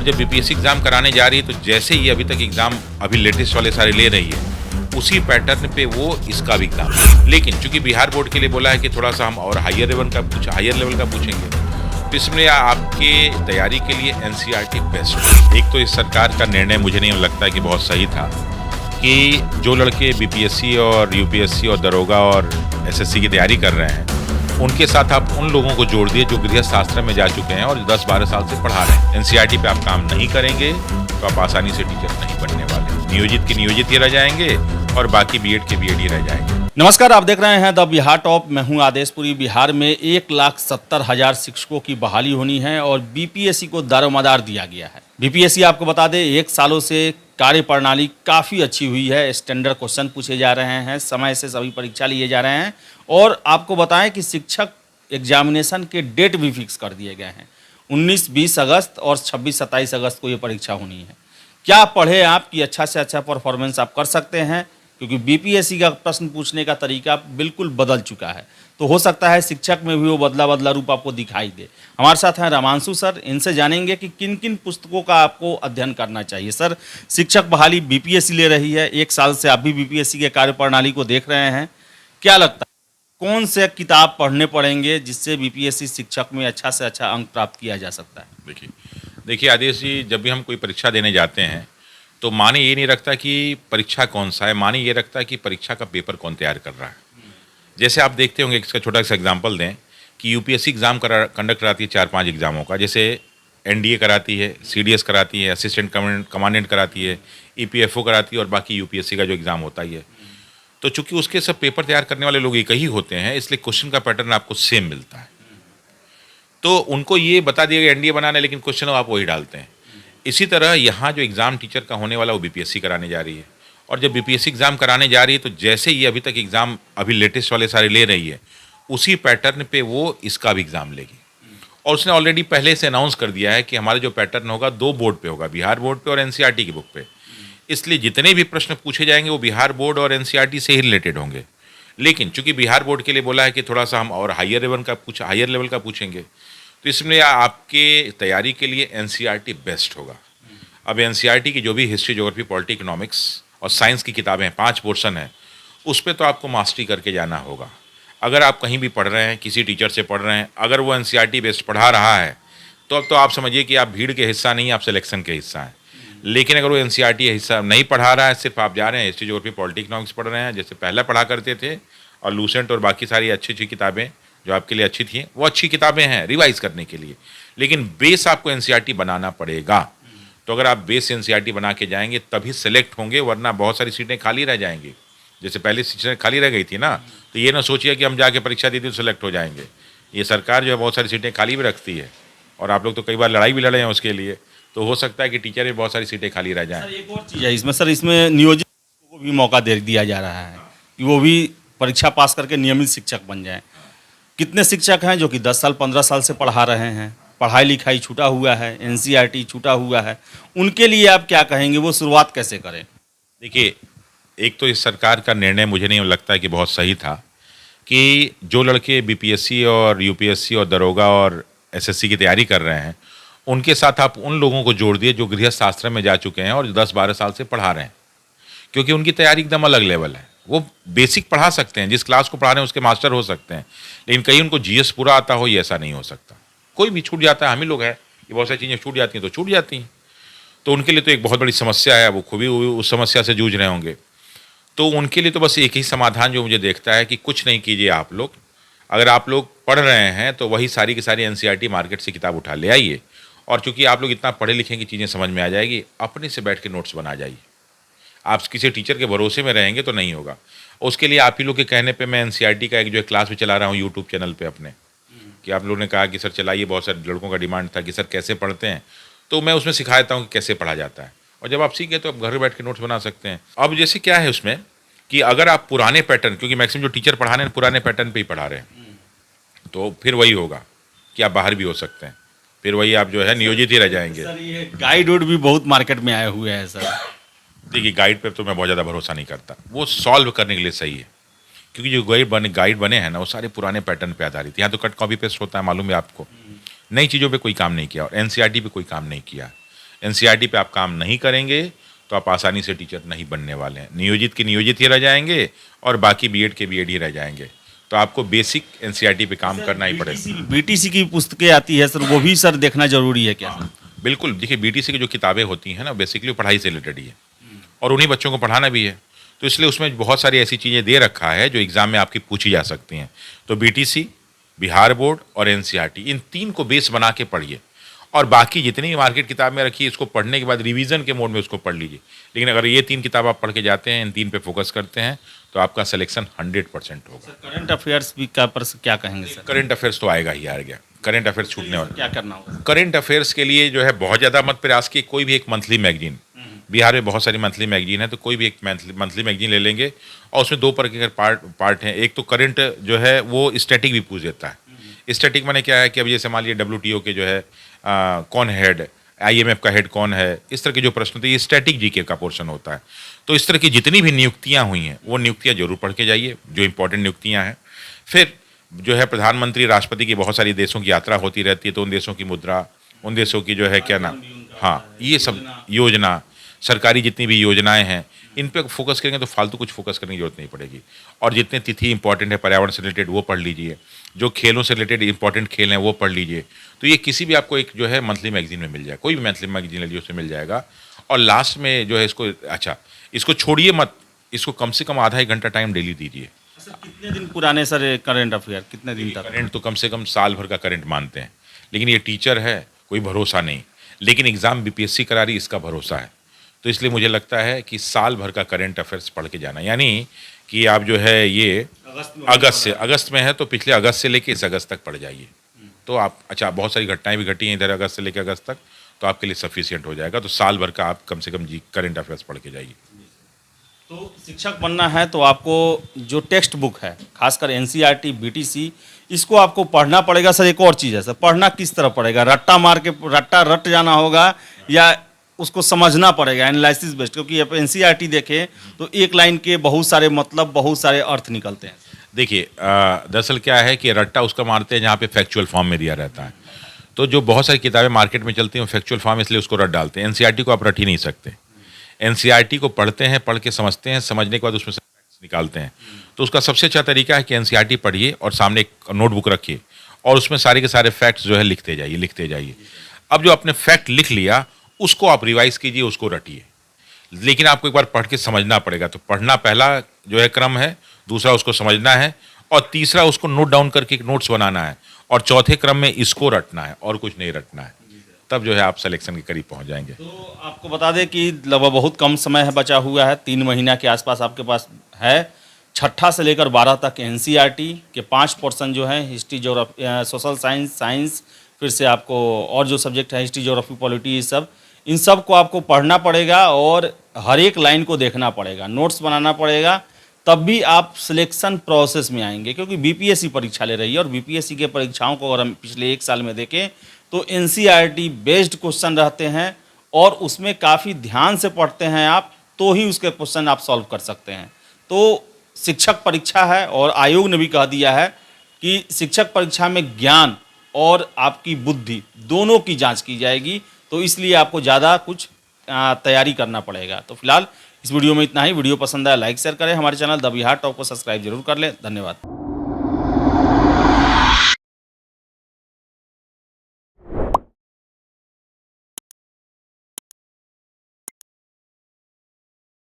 और जब BPSC exam कराने जा रही है तो जैसे ही अभी तक एग्ज़ाम अभी लेटेस्ट वाले सारे ले रही है, उसी पैटर्न पे वो इसका भी एग्ज़ाम। लेकिन चूंकि बिहार बोर्ड के लिए बोला है कि थोड़ा सा हम और हायर लेवल का पूछेंगे, तो इसमें आपके तैयारी के लिए एनसीईआरटी बेस्ट। एक तो इस सरकार का निर्णय मुझे नहीं लगता कि बहुत सही था कि जो लड़के बीपीएससी और यूपीएससी और दरोगा और एसएससी की तैयारी कर रहे हैं, उनके साथ आप उन लोगों को जोड़ दिए जो गृह शास्त्र में जा चुके हैं और 10-12 साल से पढ़ा रहे हैं। एनसीईआरटी पे आप काम नहीं करेंगे तो आप आसानी से टीचर नहीं बनने वाले। नियोजित के नियोजित ही रह जाएंगे और बाकी बीएड के बीएड ही रह जाएंगे। नमस्कार, आप देख रहे हैं द बिहार टॉप। मैं हूं आदेशपुरी। बिहार में 1,70,000 शिक्षकों की बहाली होनी है और बीपीएससी को दारोमदार दिया गया है। बीपीएससी आपको बता दें 1 सालों से कार्य प्रणाली काफ़ी अच्छी हुई है। स्टैंडर्ड क्वेश्चन पूछे जा रहे हैं, समय से सभी परीक्षा लिए जा रहे हैं और आपको बताएं कि शिक्षक एग्जामिनेशन के डेट भी फिक्स कर दिए गए हैं। 19-20 अगस्त और 26-27 अगस्त को ये परीक्षा होनी है। क्या पढ़े आप कि अच्छा से अच्छा परफॉर्मेंस आप कर सकते हैं, क्योंकि बीपीएससी का प्रश्न पूछने का तरीका बिल्कुल बदल चुका है। तो हो सकता है शिक्षक में भी वो बदला रूप आपको दिखाई दे। हमारे साथ हैं रामांशु सर। इनसे जानेंगे कि किन किन पुस्तकों का आपको अध्ययन करना चाहिए। सर, शिक्षक बहाली बीपीएससी ले रही है, 1 साल से आप भी बीपीएससी के कार्यप्रणाली को देख रहे हैं। क्या लगता है कौन से किताब पढ़ने पड़ेंगे जिससे बीपीएससी शिक्षक में अच्छा से अच्छा अंक प्राप्त किया जा सकता है? देखिए आदेश जी, जब भी हम कोई परीक्षा देने जाते हैं तो माने ये नहीं रखता कि परीक्षा कौन सा है, माने ये रखता है कि परीक्षा का पेपर कौन तैयार कर रहा है। जैसे आप देखते होंगे, इसका छोटा सा एग्जांपल दें कि यूपीएससी एग्ज़ाम कंडक्ट कराती है 4-5 एग्ज़ामों का। जैसे एनडीए कराती है, सीडीएस कराती है, असिस्टेंट कमांडेंट कराती है, ईपीएफओ कराती है और बाकी यूपीएससी का जो एग्ज़ाम होता ही है। तो चूंकि उसके सब पेपर तैयार करने वाले लोग एक ही होते हैं, इसलिए क्वेश्चन का पैटर्न आपको सेम मिलता है। तो उनको ये बता दिया गया एनडीए बनाना है, लेकिन क्वेश्चन आप वही डालते हैं। इसी तरह यहाँ जो एग्ज़ाम टीचर का होने वाला वो बीपीएससी कराने जा रही है, और जब बीपीएससी एग्ज़ाम कराने जा रही है तो जैसे ही अभी तक एग्ज़ाम अभी लेटेस्ट वाले सारे ले रही है, उसी पैटर्न पे वो इसका भी एग्ज़ाम लेगी। और उसने ऑलरेडी पहले से अनाउंस कर दिया है कि हमारा जो पैटर्न होगा 2 बोर्ड पे होगा, बिहार बोर्ड पे और एनसीईआरटी की बुक पे। इसलिए जितने भी प्रश्न पूछे जाएंगे वो बिहार बोर्ड और एनसीईआरटी से ही रिलेटेड होंगे। लेकिन चूंकि बिहार बोर्ड के लिए बोला है कि थोड़ा सा हम और हायर लेवल का पूछेंगे, तो इसमें आपके तैयारी के लिए एनसीईआरटी बेस्ट होगा। अब एनसीईआरटी की जो भी हिस्ट्री, ज्योग्राफी, पॉलिटी, इकोनॉमिक्स और साइंस की किताबें हैं, 5 पोर्शन है, उस पर तो आपको मास्टरी करके जाना होगा। अगर आप कहीं भी पढ़ रहे हैं, किसी टीचर से पढ़ रहे हैं, अगर वो एनसीईआरटी बेस्ड पढ़ा रहा है तो अब तो आप समझिए कि आप भीड़ के हिस्सा नहीं, आप सिलेक्शन के हिस्सा हैं। लेकिन अगर वो एनसीईआरटी हिस्सा नहीं पढ़ा रहा है, सिर्फ आप जा रहे हैं हिस्ट्री, ज्योग्राफी, पॉलिटी, इकोनॉमिक्स पढ़ रहे हैं जैसे पहले पढ़ा करते थे, और लूसेंट और बाकी सारी अच्छी किताबें जो आपके लिए अच्छी थी, वो अच्छी किताबें हैं रिवाइज करने के लिए, लेकिन बेस आपको एनसीईआरटी बनाना पड़ेगा। तो अगर आप बेस एनसीईआरटी बना के जाएंगे तभी सेलेक्ट होंगे, वरना बहुत सारी सीटें खाली रह जाएंगी। जैसे पहले सीटें खाली रह गई थी ना, तो ये ना सोचिए कि हम जाके परीक्षा दी थी तो सेलेक्ट हो जाएंगे। ये सरकार जो है बहुत सारी सीटें खाली भी रखती है, और आप लोग तो कई बार लड़ाई भी लड़े हैं उसके लिए, तो हो सकता है कि टीचर में बहुत सारी सीटें खाली रह जाएँ। एक और चीज़ है इसमें सर, इसमें नियोजित को भी मौका दे दिया जा रहा है कि वो भी परीक्षा पास करके नियमित शिक्षक बन जाएं। कितने शिक्षक हैं जो कि 10 साल 15 साल से पढ़ा रहे हैं, पढ़ाई लिखाई छूटा हुआ है, एनसीईआरटी छूटा हुआ है, उनके लिए आप क्या कहेंगे, वो शुरुआत कैसे करें? देखिए, एक तो इस सरकार का निर्णय मुझे नहीं लगता कि बहुत सही था कि जो लड़के बीपीएससी और यूपीएससी और दरोगा और एसएससी की तैयारी कर रहे हैं, उनके साथ आप उन लोगों को जोड़ दिए जो गृह शास्त्र में जा चुके हैं और 10-12 साल से पढ़ा रहे हैं, क्योंकि उनकी तैयारी एकदम अलग लेवल है। वो बेसिक पढ़ा सकते हैं, जिस क्लास को पढ़ा रहे हैं उसके मास्टर हो सकते हैं, लेकिन कहीं उनको जीएस पूरा आता हो, ये ऐसा नहीं हो सकता। कोई भी छूट जाता है, हम ही लोग हैं, ये बहुत सारी चीज़ें छूट जाती हैं तो छूट जाती हैं। तो उनके लिए तो एक बहुत बड़ी समस्या है, वो खूब ही उस समस्या से जूझ रहे होंगे। तो उनके लिए तो बस एक ही समाधान जो मुझे देखता है कि कुछ नहीं कीजिए आप लोग। अगर आप लोग पढ़ रहे हैं तो वही सारी की सारी एनसीईआरटी मार्केट से किताब उठा ले आइए, और चूंकि आप लोग इतना पढ़े लिखे कि चीज़ें समझ में आ जाएगी, अपने से बैठ के नोट्स बना जाइए। आप किसी टीचर के भरोसे में रहेंगे तो नहीं होगा। उसके लिए आप ही लोग के कहने पे मैं एनसीईआरटी का एक जो क्लास भी चला रहा हूँ यूट्यूब चैनल पे अपने, कि आप लोगों ने कहा कि सर चलाइए, बहुत सारे लड़कों का डिमांड था कि सर कैसे पढ़ते हैं, तो मैं उसमें सिखा देता हूँ कि कैसे पढ़ा जाता है। और जब आप सीख गए तो आप घर बैठ के नोट्स बना सकते हैं। अब जैसे क्या है उसमें कि अगर आप पुराने पैटर्न, क्योंकि मैक्सिमम जो टीचर पढ़ाने पुराने पैटर्न पर ही पढ़ा रहे हैं, तो फिर वही होगा कि आप बाहर भी हो सकते हैं, फिर वही आप जो है नियोजित ही रह जाएंगे। सर, ये गाइड वुड भी बहुत मार्केट में आए हुए हैं सर। देखिए, गाइड पे तो मैं बहुत ज़्यादा भरोसा नहीं करता, वो सॉल्व करने के लिए सही है, क्योंकि जो गाइड बने हैं ना, वो सारे पुराने पैटर्न पे आधारित। यहाँ तो कट कॉपी पेस्ट होता है, मालूम है आपको, नई चीज़ों पे कोई काम नहीं किया और एनसीईआरटी पे कोई काम नहीं किया। एनसीईआरटी पे आप काम नहीं करेंगे तो आप आसानी से टीचर नहीं बनने वाले हैं। नियोजित के नियोजित ही रह जाएंगे और बाकी बीएड के बीएड ही रह जाएंगे। तो आपको बेसिक एनसीईआरटी पे काम करना ही पड़ेगा। बीटीसी की पुस्तकें आती है सर, वो भी सर देखना जरूरी है क्या? बिल्कुल, देखिए बीटीसी की जो किताबें होती हैं ना, बेसिकली पढ़ाई से रिलेटेड ही है और उन्हीं बच्चों को पढ़ाना भी है। तो इसलिए उसमें बहुत सारी ऐसी चीज़ें दे रखा है जो एग्ज़ाम में आपकी पूछी जा सकती हैं। तो बीटीसी, बिहार बोर्ड और एनसीईआरटी, इन 3 को बेस बना के पढ़िए और बाकी जितनी भी मार्केट किताब में रखी है इसको पढ़ने के बाद रिवीजन के मोड में उसको पढ़ लीजिए। लेकिन अगर ये 3 किताब आप पढ़ के जाते हैं, इन 3 पे फोकस करते हैं, तो आपका सिलेक्शन 100% होगा। करंट अफेयर्स भी का पर क्या कहेंगे सर? करंट अफेयर्स तो आएगा ही, आ गया। करंट अफेयर्स छूटने वाला। क्या करना होगा? करंट अफेयर्स के लिए जो है बहुत ज़्यादा मत प्रयास किए, कोई भी एक मंथली मैगजीन, बिहार में बहुत सारी मंथली मैगजीन है, तो कोई भी एक मंथली मैगजीन ले लेंगे और उसमें 2 प्रकार के पार्ट हैं। एक तो करंट जो है वो स्टैटिक भी पूछ देता है। स्टैटिक माने क्या है कि अब जैसे मान लीजिए WTO के जो है कौन हेड, IMF का हेड कौन है, इस तरह के जो प्रश्न होते हैं, ये स्टैटिक जीके का पोर्शन होता है। तो इस तरह की जितनी भी नियुक्तियाँ हुई हैं वो नियुक्तियाँ जरूर पढ़ के जाइए, जो इंपॉर्टेंट नियुक्तियाँ हैं। फिर जो है प्रधानमंत्री, राष्ट्रपति की बहुत सारी देशों की यात्रा होती रहती है, तो उन देशों की मुद्रा, उन देशों की जो है क्या नाम, हाँ, ये सब योजना, सरकारी जितनी भी योजनाएं हैं, इन पे फोकस करेंगे तो फालतू कुछ फोकस करने की जरूरत नहीं पड़ेगी। और जितने तिथि इंपॉर्टेंट है पर्यावरण से रिलेटेड वो पढ़ लीजिए, जो खेलों से रिलेटेड इंपॉर्टेंट खेल हैं वो पढ़ लीजिए। तो ये किसी भी आपको एक जो है मंथली मैगजीन में मिल जाएगा, कोई भी मंथली मैगजीन ले लीजिए उसमें मिल जाएगा। और लास्ट में जो है इसको छोड़िए मत, इसको कम से कम आधा 1 घंटा टाइम डेली दीजिए। सर कितने दिन पुराने सर करंट अफेयर, कितने दिन तक? करंट तो कम से कम साल भर का करंट मानते हैं, लेकिन ये टीचर है, कोई भरोसा नहीं। लेकिन एग्ज़ाम BPSC करा रही, इसका भरोसा है। तो इसलिए मुझे लगता है कि साल भर का करंट अफेयर्स पढ़ के जाना, यानी कि आप जो है ये अगस्त में है तो पिछले अगस्त से लेके इस अगस्त तक पढ़ जाइए। तो आप बहुत सारी घटनाएं भी घटी हैं इधर अगस्त से लेकर अगस्त तक, तो आपके लिए सफिशिएंट हो जाएगा। तो साल भर का आप कम से कम करंट अफेयर्स पढ़ के जाइए। तो शिक्षक बनना है तो आपको जो टेक्स्ट बुक है, खासकर एनसीईआरटी, बीटीसी, इसको आपको पढ़ना पड़ेगा। सर एक और चीज़ है सर, पढ़ना किस तरह पड़ेगा? रट्टा मार के रट जाना होगा या उसको समझना पड़ेगा एनालिसिस बेस्ड? क्योंकि अब एनसीईआरटी देखें तो एक लाइन के बहुत सारे मतलब, बहुत सारे अर्थ निकलते हैं। देखिए दरअसल क्या है कि रट्टा उसका मारते हैं जहाँ पे फैक्चुअल फॉर्म में दिया रहता है। तो जो बहुत सारी किताबें मार्केट में चलती हैं फैक्चुअल फॉर्म, इसलिए उसको रट डालते हैं। एनसीईआरटी को आप रट ही नहीं सकते। एनसीईआरटी को पढ़ते हैं, पढ़ के समझते हैं, समझने के बाद उसमें से फैक्ट्स निकालते हैं। तो उसका सबसे अच्छा तरीका है कि एनसीईआरटी पढ़िए और सामने एक नोटबुक रखिए और उसमें सारे के सारे फैक्ट्स जो है लिखते जाइए। अब जो आपने फैक्ट लिख लिया उसको आप रिवाइज कीजिए, उसको रटिए। लेकिन आपको एक बार पढ़ के समझना पड़ेगा। तो पढ़ना पहला जो है क्रम है, दूसरा उसको समझना है और तीसरा उसको नोट डाउन करके एक नोट्स बनाना है और चौथे क्रम में इसको रटना है और कुछ नहीं रटना है। तब जो है आप सिलेक्शन के करीब पहुंच जाएंगे। तो आपको बता दें कि लगभग बहुत कम समय है बचा हुआ है, 3 महीना के आसपास आपके पास है। 6ठा से लेकर 12 तक एनसीईआरटी के 5 पोर्शन जो है, हिस्ट्री, ज्योग्राफी, सोशल साइंस, फिर से आपको और जो सब्जेक्ट है हिस्ट्री, ज्योग्राफी, पॉलिटी, ये सब, इन सब को आपको पढ़ना पड़ेगा और हर एक लाइन को देखना पड़ेगा, नोट्स बनाना पड़ेगा, तब भी आप सिलेक्शन प्रोसेस में आएंगे। क्योंकि बीपीएससी परीक्षा ले रही है और बीपीएससी के परीक्षाओं को अगर हम पिछले 1 साल में देखें तो एनसीईआरटी बेस्ड क्वेश्चन रहते हैं और उसमें काफ़ी ध्यान से पढ़ते हैं आप, तो ही उसके क्वेश्चन आप सॉल्व कर सकते हैं। तो शिक्षक परीक्षा है और आयोग ने भी कह दिया है कि शिक्षक परीक्षा में ज्ञान और आपकी बुद्धि दोनों की जांच की जाएगी। तो इसलिए आपको ज़्यादा कुछ तैयारी करना पड़ेगा। तो फिलहाल इस वीडियो में इतना ही। वीडियो पसंद आया लाइक शेयर करें, हमारे चैनल द बिहार टॉप को सब्सक्राइब जरूर कर लें। धन्यवाद।